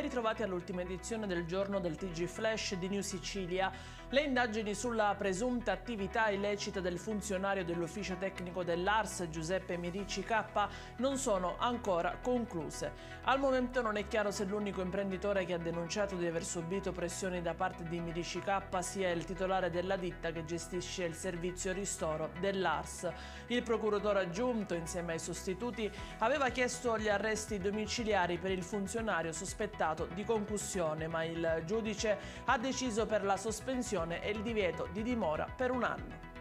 ritrovati all'ultima edizione del giorno del TG Flash di New Sicilia. Le indagini sulla presunta attività illecita del funzionario dell'ufficio tecnico dell'ARS Giuseppe Mirici K non sono ancora concluse. Al momento non è chiaro se l'unico imprenditore che ha denunciato di aver subito pressioni da parte di Mirici K sia il titolare della ditta che gestisce il servizio ristoro dell'ARS. Il procuratore aggiunto, insieme ai sostituti, aveva chiesto gli arresti domiciliari per il funzionario sospettato di concussione, ma il giudice ha deciso per la sospensione e il divieto di dimora per 1 anno.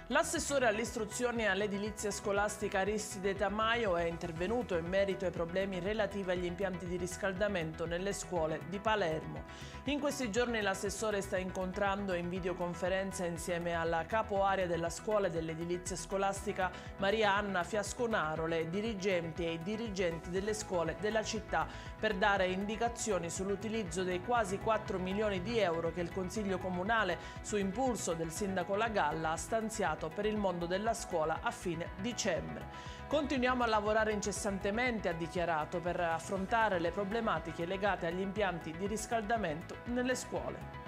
L'assessore all'istruzione e all'edilizia scolastica Aristide Tamaio è intervenuto in merito ai problemi relativi agli impianti di riscaldamento nelle scuole di Palermo. In questi giorni l'assessore sta incontrando in videoconferenza insieme alla capo area della scuola e dell'edilizia scolastica Maria Anna Fiasconaro le dirigenti e i dirigenti delle scuole della città per dare indicazioni sull'utilizzo dei quasi 4 milioni di euro che il Consiglio Comunale, su impulso del sindaco La Galla, ha stanziato per il mondo della scuola a fine dicembre. Continuiamo a lavorare incessantemente, ha dichiarato, per affrontare le problematiche legate agli impianti di riscaldamento nelle scuole.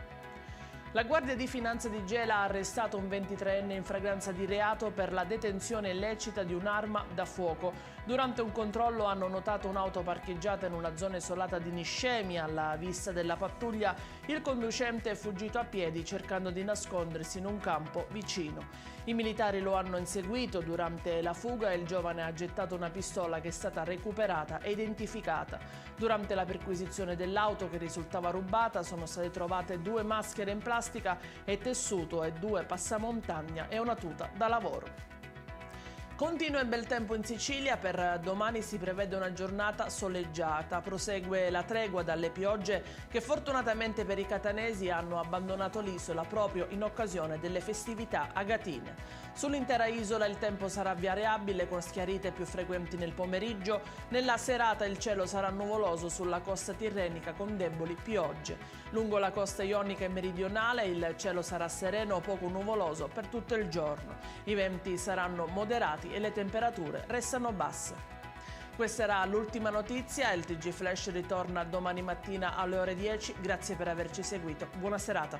La Guardia di Finanza di Gela ha arrestato un 23enne in flagranza di reato per la detenzione illecita di un'arma da fuoco. Durante un controllo hanno notato un'auto parcheggiata in una zona isolata di Niscemi. Alla vista della pattuglia, il conducente è fuggito a piedi cercando di nascondersi in un campo vicino. I militari lo hanno inseguito durante la fuga e il giovane ha gettato una pistola che è stata recuperata e identificata. Durante la perquisizione dell'auto che risultava rubata sono state trovate 2 maschere in plastica e tessuto e 2 passamontagna e una tuta da lavoro. Continua il bel tempo in Sicilia, per domani si prevede una giornata soleggiata, prosegue la tregua dalle piogge che fortunatamente per i catanesi hanno abbandonato l'isola proprio in occasione delle festività agatine. Sull'intera isola il tempo sarà variabile con schiarite più frequenti nel pomeriggio, nella serata il cielo sarà nuvoloso sulla costa tirrenica con deboli piogge. Lungo la costa ionica e meridionale il cielo sarà sereno o poco nuvoloso per tutto il giorno. I venti saranno moderati e le temperature restano basse. Questa era l'ultima notizia, il TG Flash ritorna domani mattina alle ore 10. Grazie per averci seguito, buona serata.